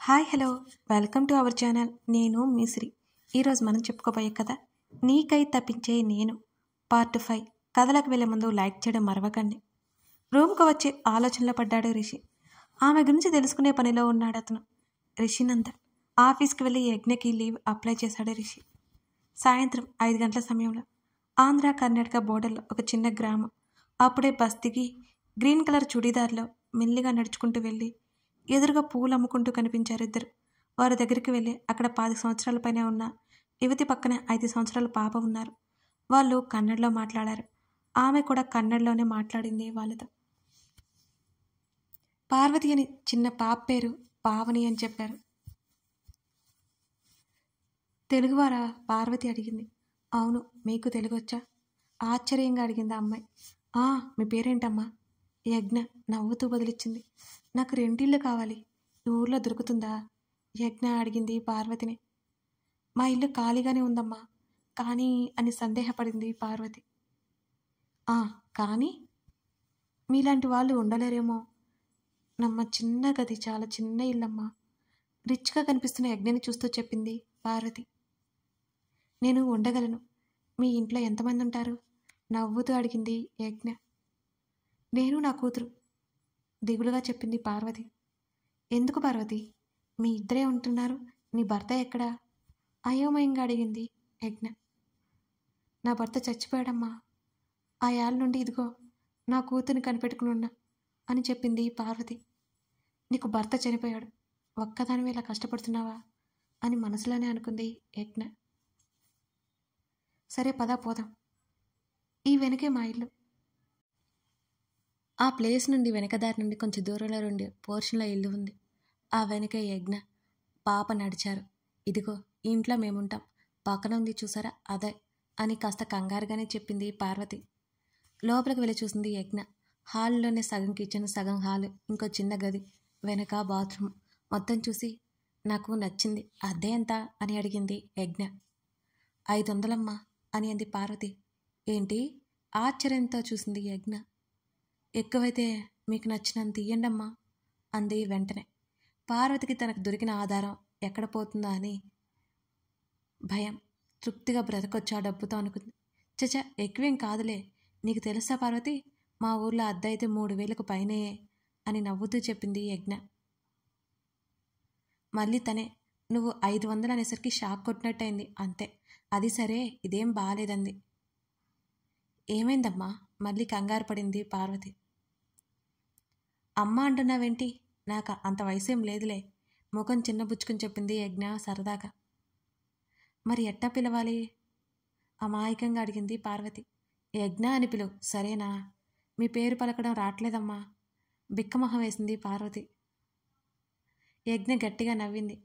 Hi hello welcome to our channel. నేను మిశ్రీ. ఈరోజు మనం చెప్పుకోబోయే కథ నీకై తప్పించే నేను పార్ట్ 5. కథలకు వెళ్ళే ముందు లైక్ చేయడం మరవకండి. రూమ్కు వచ్చి ఆలోచనలో పడ్డాడు రిషి. ఆమె గురించి తెలుసుకునే పనిలో ఉన్నాడు అతను. రిషినందన్ ఆఫీస్కి వెళ్ళి యజ్ఞకి లీవ్ అప్లై చేశాడు రిషి. సాయంత్రం 5 గంటల సమయంలో ఆంధ్ర కర్ణాటక బోర్డర్లో ఒక చిన్న గ్రామం. అప్పుడే బస్ దిగి గ్రీన్ కలర్ చుడీదార్లో మెల్లిగా నడుచుకుంటూ వెళ్ళి ఎదురుగా పూలు అమ్ముకుంటూ కనిపించారు ఇద్దరు. వారి దగ్గరికి వెళ్ళి అక్కడ 10 సంవత్సరాల పైన ఉన్న యువతి పక్కన 5 సంవత్సరాల పాప ఉన్నారు. వాళ్ళు కన్నడలో మాట్లాడారు. ఆమె కూడా కన్నడలోనే మాట్లాడింది వాళ్ళతో. పార్వతి అని చిన్న పాప పేరు పావని అని చెప్పారు. తెలుగువారా? పార్వతి అడిగింది. అవును, మీకు తెలుగు వచ్చా? ఆశ్చర్యంగా అడిగింది ఆ అమ్మాయి. మీ పేరేంటమ్మా? యజ్ఞ నవ్వుతూ బదిలిచ్చింది. నాకు 2 ఇళ్ళు కావాలి, ఈ ఊర్లో దొరుకుతుందా? యజ్ఞ అడిగింది పార్వతిని. మా ఇల్లు ఖాళీగానే ఉందమ్మా, కానీ అని సందేహపడింది పార్వతి. కానీ మీలాంటి వాళ్ళు ఉండలేరేమో. నమ్మ చిన్న గది, చాలా చిన్న ఇల్లమ్మా, రిచ్గా కనిపిస్తున్న యజ్ఞని చూస్తూ చెప్పింది పార్వతి. నేను ఉండగలను. మీ ఇంట్లో ఎంతమంది ఉంటారు? నవ్వుతూ అడిగింది యజ్ఞ. నేను నా కూతురు, దిగులుగా చెప్పింది పార్వతి. ఎందుకు పార్వతి, మీ ఇద్దరే ఉంటున్నారు, నీ భర్త ఎక్కడా? అయోమయంగా అడిగింది యజ్ఞ. నా భర్త చచ్చిపోయాడమ్మా, ఆ ఏళ్ళ నుండి ఇదిగో నా కూతురిని కనిపెట్టుకుని ఉన్నా అని చెప్పింది పార్వతి. నీకు భర్త చనిపోయాడు, ఒక్కదానివి ఇలా కష్టపడుతున్నావా అని మనసులోనే అనుకుంది యజ్ఞ. సరే పదా పోదాం, ఈ వెనకే మా ఇల్లు. ఆ ప్లేస్ నుండి వెనకదారి నుండి కొంచెం దూరంలో ఉండే పోర్షన్లో ఇల్లు ఉంది. ఆ వెనకే యజ్ఞ పాప నడిచారు. ఇదిగో ఈ ఇంట్లో మేముంటాం, పక్కన ఉంది చూసారా అదే అని కాస్త కంగారుగానే చెప్పింది పార్వతి. లోపలికి వెళ్ళి చూసింది యజ్ఞ. హాల్లోనే సగం కిచెన్, సగం హాలు, ఇంకో చిన్న గది, వెనక బాత్రూమ్ మొత్తం చూసి నాకు నచ్చింది, అదే ఎంత అని అడిగింది యజ్ఞ. 500 అని అంది పార్వతి. ఏంటి? ఆశ్చర్యంతో చూసింది యజ్ఞ. ఎక్కువైతే మీకు నచ్చినంత ఇయ్యండమ్మా అంది వెంటనే. పార్వతికి తనకు దొరికిన ఆధారం ఎక్కడ పోతుందా అని భయం. తృప్తిగా బ్రతకొచ్చా డబ్బుతో అనుకుంది. చచా, ఎక్కువేం కాదులే. నీకు తెలుసా పార్వతి, మా ఊర్లో అద్దె అయితే 3000కు పైనే అని నవ్వుతూ చెప్పింది యజ్ఞ. మళ్ళీ తనే నువ్వు 500 అనేసరికి షాక్ కొట్టినట్టయింది. అంతే, అది సరే, ఇదేం బాగాలేదంది. ఏమైందమ్మా? మళ్ళీ కంగారు పడింది పార్వతి. అమ్మ అంటున్నావేంటి? నాకు అంత వయసేం లేదులే, ముఖం చిన్నబుచ్చుకుని చెప్పింది యజ్ఞ సరదాగా. మరి ఎట్టా పిలవాలి? అమాయకంగా అడిగింది పార్వతి. యజ్ఞ అని పిలువు, సరేనా? మీ పేరు పలకడం రావట్లేదమ్మా, బిక్కమొహం వేసింది పార్వతి. యజ్ఞ గట్టిగా నవ్వింది.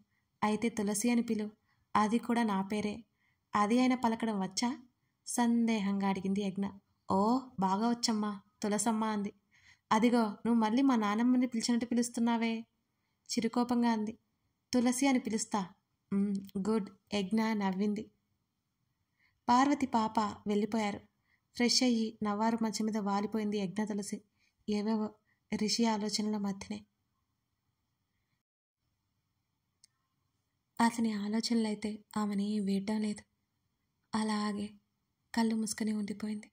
అయితే తులసి అని పిలువు, అది కూడా నా పేరే, అది అయినా పలకడం వచ్చా? సందేహంగా అడిగింది యజ్ఞ. ఓ, బాగా వచ్చమ్మా, తులసమ్మ అంది. అదిగో నువ్వు మళ్ళీ మా నానమ్మని పిలిచినట్టు పిలుస్తున్నావే, చిరుకోపంగా అంది. తులసి అని పిలుస్తా. గుడ్, యజ్ఞ నవ్వింది. పార్వతి పాప వెళ్ళిపోయారు. ఫ్రెష్ అయ్యి నవ్వారు మంచం మీద వాలిపోయింది యజ్ఞ. తులసి ఏవేవో రిషి ఆలోచనల మధ్యనే. అతని ఆలోచనలైతే ఆమెని వేయటం లేదు. అలాగే కళ్ళు మూసుకొని ఉండిపోయింది.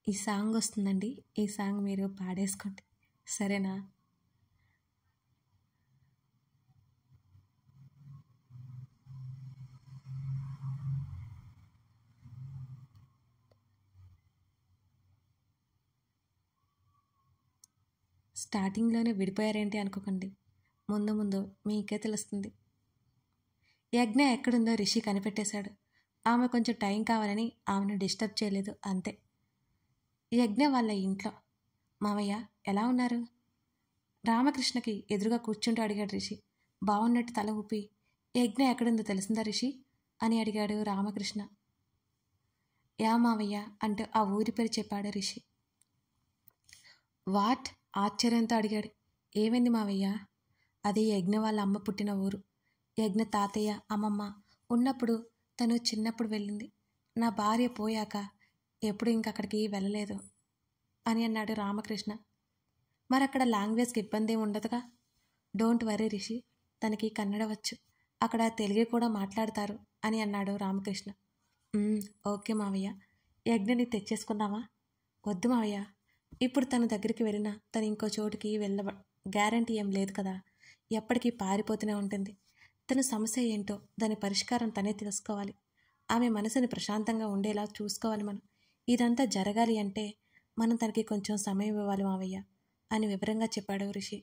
ఈ సాంగ్ వస్తుందండి, ఈ సాంగ్ మీరు పాడేసుకోండి, సరేనా? స్టార్టింగ్లోనే విడిపోయారేంటి అనుకోకండి, ముందు ముందు మీకే తెలుస్తుంది. యజ్ఞ ఎక్కడుందో రిషి కనిపెట్టేశాడు. ఆమె కొంచెం టైం కావాలని ఆమెను డిస్టర్బ్ చేయలేదు, అంతే. యజ్ఞ వాళ్ళ ఇంట్లో. మావయ్య ఎలా ఉన్నారు? రామకృష్ణకి ఎదురుగా కూర్చుంటూ అడిగాడు రిషి. బాగున్నట్టు తల ఊపి, యజ్ఞ ఎక్కడుందో తెలిసిందా రిషి అని అడిగాడు రామకృష్ణ. యా మావయ్య అంటూ ఆ ఊరి పేరు చెప్పాడు రిషి. వాట్? ఆశ్చర్యంతో అడిగాడు. ఏమైంది మావయ్య? అది యజ్ఞ వాళ్ళ అమ్మ పుట్టిన ఊరు. యజ్ఞ తాతయ్య, అమ్మమ్మ ఉన్నప్పుడు తను చిన్నప్పుడు వెళ్ళింది. నా భార్య పోయాక ఎప్పుడు ఇంకక్కడికి వెళ్ళలేదు అని అన్నాడు రామకృష్ణ. మరక్కడ లాంగ్వేజ్కి ఇబ్బంది ఏమి ఉండదుగా? డోంట్ వరీ రిషి, తనకి కన్నడ వచ్చు, అక్కడ తెలుగు కూడా మాట్లాడతారు అని అన్నాడు రామకృష్ణ. ఓకే మావయ్య, యజ్ఞని తెచ్చేసుకుందామా? వద్దు మావయ్య, ఇప్పుడు తన దగ్గరికి వెళ్ళినా తను ఇంకో చోటుకి గ్యారంటీ ఏం లేదు కదా. ఎప్పటికీ పారిపోతూనే ఉంటుంది. తన సమస్య ఏంటో దాని పరిష్కారం తనే తెలుసుకోవాలి. ఆమె మనసుని ప్రశాంతంగా ఉండేలా చూసుకోవాలి మనం. ఇదంతా జరగాలి అంటే మనం తనకి కొంచెం సమయం ఇవ్వాలి మావయ్య అని వివరంగా చెప్పాడు రిషి.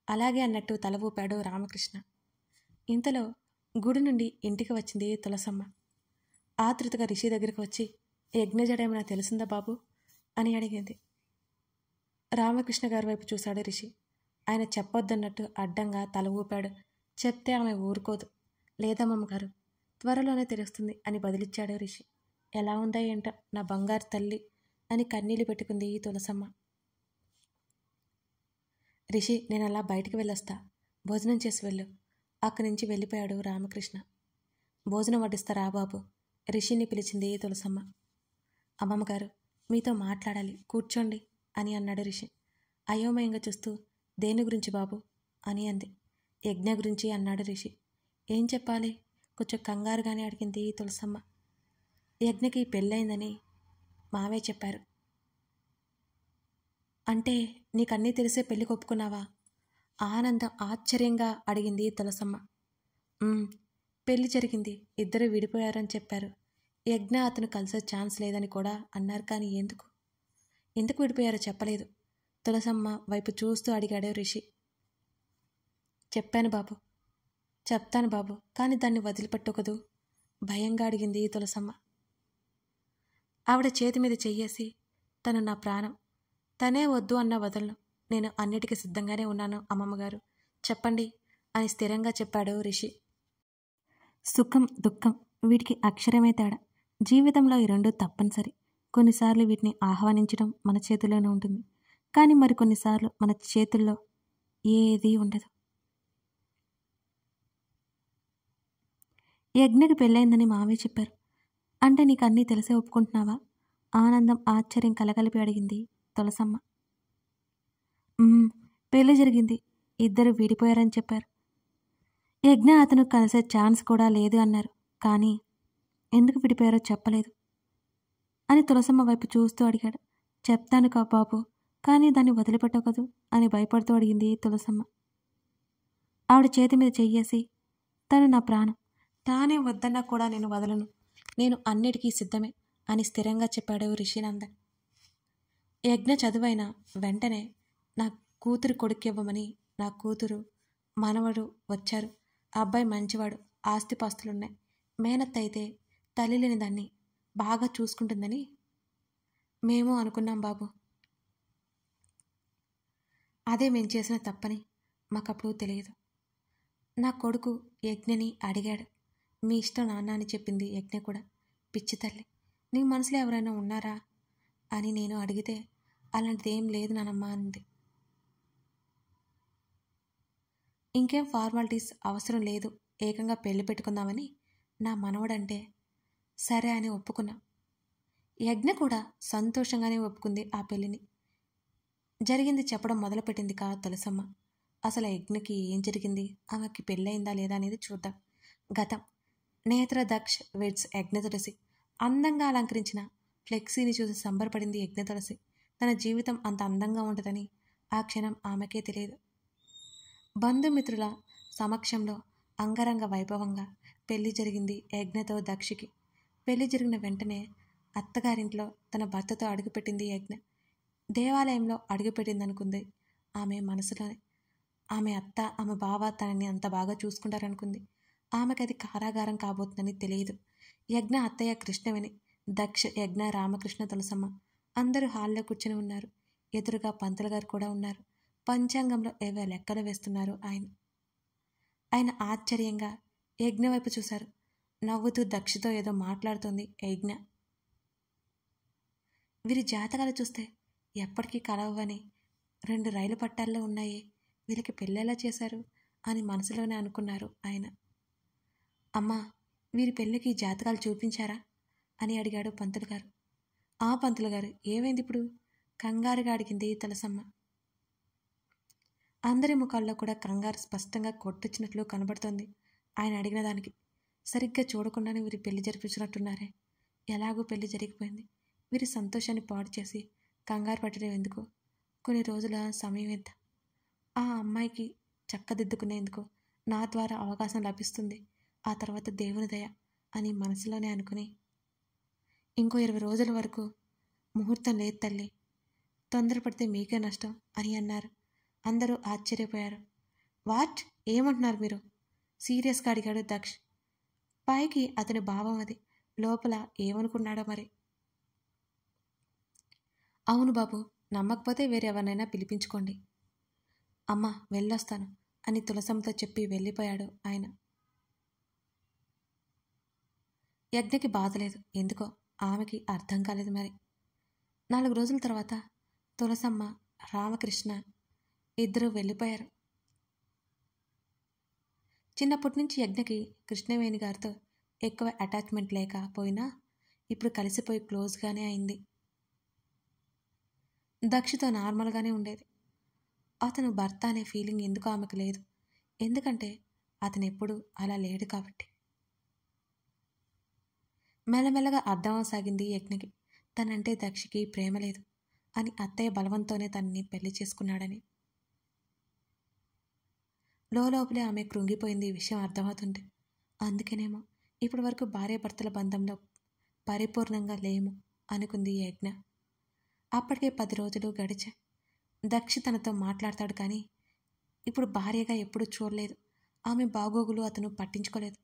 అలాగే అన్నట్టు తల ఊపాడు రామకృష్ణ. ఇంతలో గుడి నుండి ఇంటికి వచ్చింది తులసమ్మ. ఆతృతగా రిషి దగ్గరికి వచ్చి, యజ్ఞజడ ఏమైనా తెలిసిందా బాబు అని అడిగింది. రామకృష్ణ గారి వైపు చూశాడు రిషి. ఆయన చెప్పొద్దన్నట్టు అడ్డంగా తల ఊపాడు. చెప్తే ఆమె ఊరుకోదు. లేదమ్మగారు, త్వరలోనే తెలుస్తుంది అని బదిలిచ్చాడు రిషి. ఎలా ఉందా ఏంటో నా బంగారు తల్లి అని కన్నీళ్లు పెట్టుకుంది ఈ తులసమ్మ. రిషి, నేను అలా బయటికి వెళ్ళొస్తా, భోజనం చేసి వెళ్ళు. అక్కడి నుంచి వెళ్ళిపోయాడు రామకృష్ణ. భోజనం వడ్డిస్తారా బాబు? రిషిని పిలిచింది తులసమ్మ. అమ్మమ్మగారు, మీతో మాట్లాడాలి, కూర్చోండి అని అన్నాడు రిషి. అయోమయంగా చూస్తూ, దేని గురించి బాబు అని అంది. యజ్ఞ గురించి అన్నాడు రిషి. ఏం చెప్పాలి? కొంచెం కంగారుగానే అడిగింది తులసమ్మ. యజ్ఞకి పెళ్ళయిందని మావే చెప్పారు. అంటే నీకన్నీ తెలిసే పెళ్లి కొప్పుకున్నావా? ఆనందం ఆశ్చర్యంగా అడిగింది తులసమ్మ. పెళ్లి జరిగింది, ఇద్దరు విడిపోయారని చెప్పారు. యజ్ఞ అతను కలిసే ఛాన్స్ లేదని కూడా అన్నారు. కానీ ఎందుకు విడిపోయారో చెప్పలేదు. తులసమ్మ వైపు చూస్తూ అడిగాడు రిషి. చెప్తాను బాబు, కానీ దాన్ని వదిలిపెట్టకూడదు భయంగా అడిగింది తులసమ్మ. ఆవిడ చేతి మీద చెయ్యేసి, తను నా ప్రాణం, తనే వద్దు అన్న వదలను. నేను అన్నిటికీ సిద్ధంగానే ఉన్నాను అమ్మమ్మగారు, చెప్పండి అని స్థిరంగా చెప్పాడు రిషి. సుఖం దుఃఖం వీటికి అక్షరమే తేడా. జీవితంలో ఈ రెండు తప్పనిసరి. కొన్నిసార్లు వీటిని ఆహ్వానించడం మన చేతుల్లోనే ఉంటుంది, కానీ మరికొన్నిసార్లు మన చేతుల్లో ఏదీ ఉండదు. యజ్ఞకి పెళ్ళైందని మావే చెప్పారు. అంటే నీకు అన్నీ తెలిసే ఒప్పుకుంటున్నావా? ఆనందం ఆశ్చర్యం కలగలిపి అడిగింది తులసమ్మ. పెళ్లి జరిగింది, ఇద్దరు విడిపోయారని చెప్పారు. యజ్ఞ అతను కలిసే ఛాన్స్ కూడా లేదు అన్నారు. కానీ ఎందుకు విడిపోయారో చెప్పలేదు అని తులసమ్మ వైపు చూస్తూ అడిగాడు. చెప్తాను కా బాబు, కానీ దాన్ని వదిలిపెట్టకూడదు అని భయపడుతూ అడిగింది తులసమ్మ. ఆవిడ చేతి మీద చెయ్యేసి, తను నా ప్రాణం, తానే వద్దన్నా కూడా నేను వదలను, నేను అన్నిటికీ సిద్ధమే అని స్థిరంగా చెప్పాడు రిషినందన్. యజ్ఞ చదువైన వెంటనే నా కూతురు కొడుకివ్వమని నా కూతురు మనవడు వచ్చారు. ఆ అబ్బాయి మంచివాడు, ఆస్తిపాస్తులున్నాయి. మేనత్త అయితే తల్లి లేని దాన్ని బాగా చూసుకుంటుందని మేము అనుకున్నాం బాబు. అదే మేము చేసిన తప్పని మాకప్పుడు తెలియదు. నా కొడుకు యజ్ఞని అడిగాడు. మీ ఇష్టం నాన్న అని చెప్పింది యజ్ఞ కూడా. పిచ్చి తల్లి, నీ మనసులో ఎవరైనా ఉన్నారా అని నేను అడిగితే, అలాంటిది ఏం లేదు నానమ్మ అంది. ఇంకేం ఫార్మాలిటీస్ అవసరం లేదు, ఏకంగా పెళ్లి పెట్టుకుందామని నా మనవడంటే సరే అని ఒప్పుకున్నా. యజ్ఞ కూడా సంతోషంగానే ఒప్పుకుంది ఆ పెళ్లిని. జరిగింది చెప్పడం మొదలుపెట్టింది కా తులసమ్మ. అసలు యజ్ఞకి ఏం జరిగింది, ఆమెకి పెళ్ళయిందా లేదా అనేది చూద్దాం. గతం. నేత్ర దక్ష్ వెడ్స్ యజ్ఞ తులసి. అందంగా అలంకరించిన ఫ్లెక్సీని చూసి సంబరపడింది యజ్ఞ తులసి. తన జీవితం అంత అందంగా ఉంటుందని ఆ క్షణం ఆమెకే తెలియదు. బంధుమిత్రుల సమక్షంలో అంగరంగ వైభవంగా పెళ్లి జరిగింది యజ్ఞతో దక్షికి. పెళ్లి జరిగిన వెంటనే అత్తగారింట్లో తన భర్తతో అడుగుపెట్టింది యజ్ఞ. దేవాలయంలో అడుగుపెట్టిందనుకుంది ఆమె మనసులోనే. ఆమె అత్త, ఆమె బావ తనని అంత బాగా చూసుకుంటారనుకుంది. ఆమెకు అది కారాగారం కాబోతుందని తెలియదు. యజ్ఞ అత్తయ్య కృష్ణవేణి, దక్ష, యజ్ఞ, రామకృష్ణ, తులసమ్మ అందరూ హాల్లో కూర్చొని ఉన్నారు. ఎదురుగా పంతులు గారు కూడా ఉన్నారు. పంచాంగంలో ఏవో లెక్కలు వేస్తున్నారు ఆయన ఆశ్చర్యంగా యజ్ఞ వైపు చూశారు. నవ్వుతూ దక్షతో ఏదో మాట్లాడుతోంది యజ్ఞ. వీరి జాతకాలు చూస్తే ఎప్పటికీ కలవని 2 రైలు పట్టాల్లో ఉన్నాయే, వీళ్ళకి పెళ్ళెలా చేశారు అని మనసులోనే అనుకున్నారు ఆయన. అమ్మా, వీరి పెళ్ళికి జాతకాలు చూపించారా అని అడిగాడు పంతులు గారు. ఆ పంతులు గారు, ఏమైంది ఇప్పుడు? కంగారుగా అడిగింది తులసమ్మ. అందరి ముఖాల్లో కూడా కంగారు స్పష్టంగా కొట్టొచ్చినట్లు కనబడుతోంది ఆయన అడిగిన దానికి. సరిగ్గా చూడకుండానే వీరి పెళ్లి జరిపించినట్టున్నారే. ఎలాగూ పెళ్లి జరిగిపోయింది. వీరి సంతోషాన్ని పాడు చేసి కంగారు పట్టడం ఎందుకు? కొన్ని రోజుల సమయం ఎంత? ఆ అమ్మాయికి చక్కదిద్దుకునేందుకు నా ద్వారా అవకాశం లభిస్తుంది. ఆ తర్వాత దేవుని దయ అని మనసులోనే అనుకుని, ఇంకో 20 రోజుల వరకు ముహూర్తం లేదు తల్లి, తొందరపడితే మీకే నష్టం అని అన్నారు. అందరూ ఆశ్చర్యపోయారు. వాట్? ఏమంటున్నారు మీరు? సీరియస్గా అడిగాడు దక్ష్. పైకి అతని భావం అది, లోపల ఏమనుకున్నాడో మరి. అవును బాబు, నమ్మకపోతే వేరెవరినైనా పిలిపించుకోండి. అమ్మా, వెళ్ళొస్తాను అని తులసమ్మతో చెప్పి వెళ్ళిపోయాడు ఆయన. యజ్ఞకి బాధలేదు. ఎందుకో ఆమెకి అర్థం కాలేదు మరి. 4 రోజుల తర్వాత తులసమ్మ, రామకృష్ణ ఇద్దరూ వెళ్ళిపోయారు. చిన్నప్పటి నుంచి యజ్ఞకి కృష్ణవేణి గారితో ఎక్కువ అటాచ్మెంట్ లేకపోయినా ఇప్పుడు కలిసిపోయి క్లోజ్గానే అయింది. దక్షితో నార్మల్గానే ఉండేది. అతను భర్త అనే ఫీలింగ్ ఎందుకు ఆమెకు లేదు. ఎందుకంటే అతను ఎప్పుడూ అలా లేడు కాబట్టి. మెల్లమెల్లగా అర్థం అవసాగింది యజ్ఞకి తనంటే దక్షికి ప్రేమ లేదు అని, అత్తయ్య బలవంతోనే తనని పెళ్లి చేసుకున్నాడని. లోపలే ఆమె కృంగిపోయింది ఈ విషయం అర్థమవుతుంటే. అందుకేనేమో ఇప్పటి వరకు భార్యాభర్తల బంధంలో పరిపూర్ణంగా లేము అనుకుంది యజ్ఞ. అప్పటికే 10 రోజులు గడిచాయి. దక్షి తనతో మాట్లాడతాడు కానీ ఇప్పుడు భార్యగా ఎప్పుడూ చూడలేదు. ఆమె బాగోగులు అతను పట్టించుకోలేదు.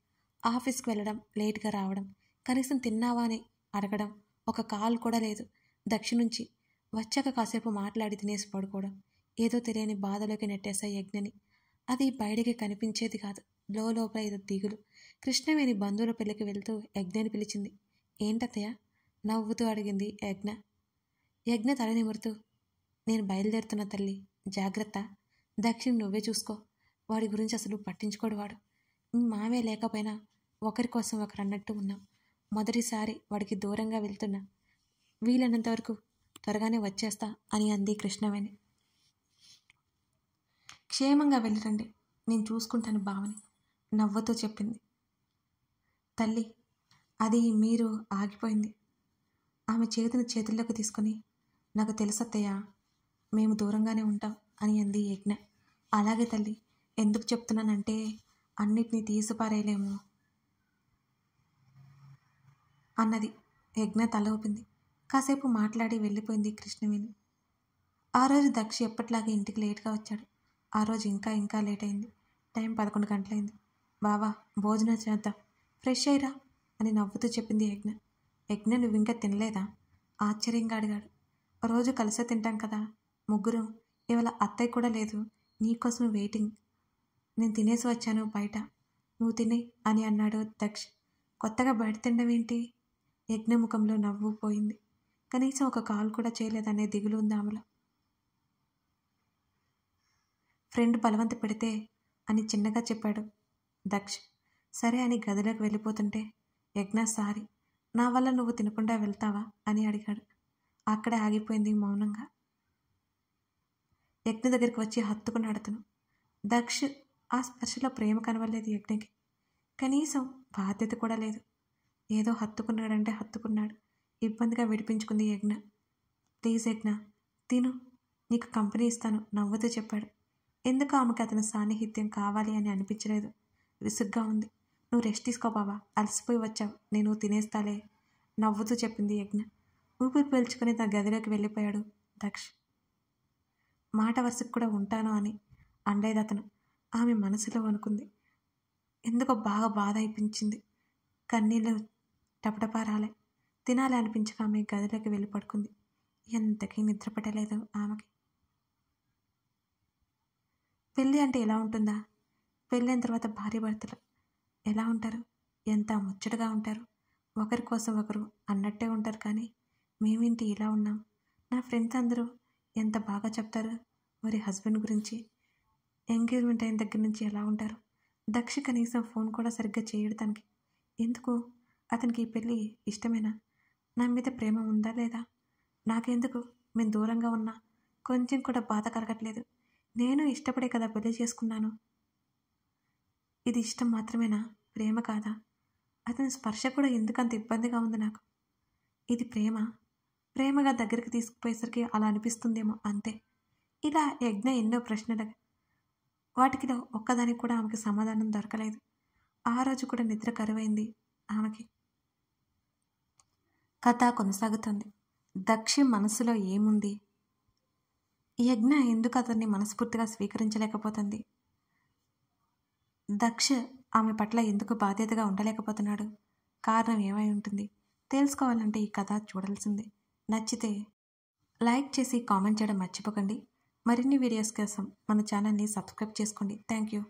ఆఫీస్కి వెళ్ళడం, లేట్గా రావడం, కనీసం తిన్నావా అని అడగడం, ఒక కాల్ కూడా లేదు దక్షి నుంచి. వచ్చాక కాసేపు మాట్లాడి తినేసి పడుకోవడం. ఏదో తెలియని బాధలోకి నెట్టేశాయి యజ్ఞని. అది బయటికి కనిపించేది కాదు. లోపల ఏదో దిగులు. కృష్ణవేణి బంధువుల పెళ్లికి వెళ్తూ యజ్ఞని పిలిచింది. ఏంటత్తయ్య? నవ్వుతూ అడిగింది యజ్ఞ. యజ్ఞ తల నిమురుతూ, నేను బయలుదేరుతున్న తల్లి, జాగ్రత్త. దక్షిణ్ నువ్వే చూసుకో. వాడి గురించి అసలు పట్టించుకోడు వాడు. మామే లేకపోయినా ఒకరి కోసం ఒకరు అన్నట్టు ఉన్నాం. మొదటిసారి వాడికి దూరంగా వెళ్తున్నా. వీలైనంత వరకు త్వరగానే వచ్చేస్తా అని అంది కృష్ణవేణి. క్షేమంగా వెళ్ళిరండి, నేను చూసుకుంటాను బావని నవ్వుతూ చెప్పింది. తల్లి, అది మీరు ఆగిపోయింది. ఆమె చేతిని చేతుల్లోకి తీసుకుని, నాకు తెలుసత్తయ్య, మేము దూరంగానే ఉంటాం అని అంది యజ్ఞ. అలాగే తల్లి, ఎందుకు చెప్తున్నానంటే అన్నిటినీ తీసిపారేయలేము అన్నది. యజ్ఞ తల ఊపింది. కాసేపు మాట్లాడి వెళ్ళిపోయింది కృష్ణవేణి. ఆ రోజు దక్షి ఎప్పట్లాగే ఇంటికి లేట్గా వచ్చాడు. ఆ రోజు ఇంకా లేట్ అయింది. టైం 11 గంటలైంది. బావా, భోజనం చేద్దాం, ఫ్రెష్ అయ్యిరా అని నవ్వుతూ చెప్పింది యజ్ఞ. యజ్ఞ, నువ్వు ఇంకా తినలేదా? ఆశ్చర్యంగా అడిగాడు. రోజు కలిసే తింటాం కదా ముగ్గురం. ఇవాళ అత్తయ్య కూడా లేదు, నీకోసం వెయిటింగ్. నేను తినేసి వచ్చాను బయట, నువ్వు తినే అని అన్నాడు దక్ష్. కొత్తగా బయట తినడం ఏంటి? యజ్ఞ ముఖంలో నవ్వు పోయింది. కనీసం ఒక కాల్ కూడా చేయలేదనే దిగులు ఉంది ఆమెలో. ఫ్రెండ్ బలవంత పెడితే అని చిన్నగా చెప్పాడు దక్ష్. సరే అని గదిలోకి వెళ్ళిపోతుంటే యజ్ఞ, సారీ, నా వల్ల నువ్వు తినకుండా వెళ్తావా అని అడిగాడు. అక్కడే ఆగిపోయింది మౌనంగా. యజ్ఞ దగ్గరికి వచ్చి హత్తుకున్నాడు అతను. దక్ష్ ఆ స్పర్శలో ప్రేమ కనవలేదు యజ్ఞకి. కనీసం బాధ్యత కూడా లేదు. ఏదో హత్తుకున్నాడంటే హత్తుకున్నాడు. ఇబ్బందిగా విడిపించుకుంది యజ్ఞ. ప్లీజ్ యజ్ఞ, తిను, నీకు కంపెనీ ఇస్తాను నవ్వుతూ చెప్పాడు. ఎందుకు ఆమెకు అతని సాన్నిహిత్యం కావాలి అని అనిపించలేదు. విసుగ్గా ఉంది. నువ్వు రెస్ట్ తీసుకో బావా, అలసిపోయి వచ్చావు, నేను తినేస్తాలే నవ్వుతూ చెప్పింది యజ్ఞ. ఊపిరి పీల్చుకుని తన గదిలోకి వెళ్ళిపోయాడు దక్ష్. మాట వరుసకు కూడా ఉంటాను అని అనలేదు అతను. ఆమె మనసులో అనుకుంది. ఎందుకో బాగా బాధ అనిపించింది. కన్నీళ్ళు టపటపా రాలే. తినాలి అనిపించక ఆమె గదిలోకి వెళ్ళి పడుకుంది. ఎంతకీ నిద్ర పట్టలేదు ఆమెకి. పెళ్ళి అంటే ఎలా ఉంటుందా? పెళ్ళైన తర్వాత భార్యాభర్తలు ఎలా ఉంటారు? ఎంత ముచ్చటగా ఉంటారు. ఒకరి కోసం ఒకరు అన్నట్టే ఉంటారు. కానీ మేమేంటి ఇలా ఉన్నాం? నా ఫ్రెండ్స్ అందరూ ఎంత బాగా చెప్తారు వారి హస్బెండ్ గురించి. ఎంగేజ్మెంట్ అయిన దగ్గర నుంచి ఎలా ఉంటారు? దక్ష కనీసం ఫోన్ కూడా సరిగ్గా చేయడు తనకి. ఎందుకు? అతనికి ఈ పెళ్ళి ఇష్టమేనా? నా మీద ప్రేమ ఉందా లేదా? నాకెందుకు? మేము దూరంగా ఉన్నా కొంచెం కూడా బాధ కలగట్లేదు. నేను ఇష్టపడే కదా పెళ్లి చేసుకున్నాను. ఇది ఇష్టం మాత్రమేనా? ప్రేమ కాదా? అతని స్పర్శ కూడా ఎందుకంత ఇబ్బందిగా ఉంది నాకు. ఇది ప్రేమ? ప్రేమగా దగ్గరికి తీసుకుపోయేసరికి అలా అనిపిస్తుందేమో అంతే. ఇలా యజ్ఞ ఎన్నో ప్రశ్నలు. వాటికిలో ఒక్కదానికి కూడా ఆమెకి సమాధానం దొరకలేదు. ఆ రోజు కూడా నిద్ర కరువైంది ఆమెకి. కథ కొనసాగుతుంది. దక్షి మనసులో ఏముంది? యజ్ఞ ఎందుకు అతన్ని మనస్ఫూర్తిగా స్వీకరించలేకపోతుంది? దక్ష ఆమె పట్ల ఎందుకు బాధ్యతగా ఉండలేకపోతున్నాడు? కారణం ఏమై ఉంటుంది? తెలుసుకోవాలంటే ఈ కథ చూడాల్సిందే. నచ్చితే లైక్ చేసి కామెంట్ చేయడం మర్చిపోకండి. మరిన్ని వీడియోస్ కోసం మన ఛానల్ని సబ్స్క్రైబ్ చేసుకోండి. Thank you.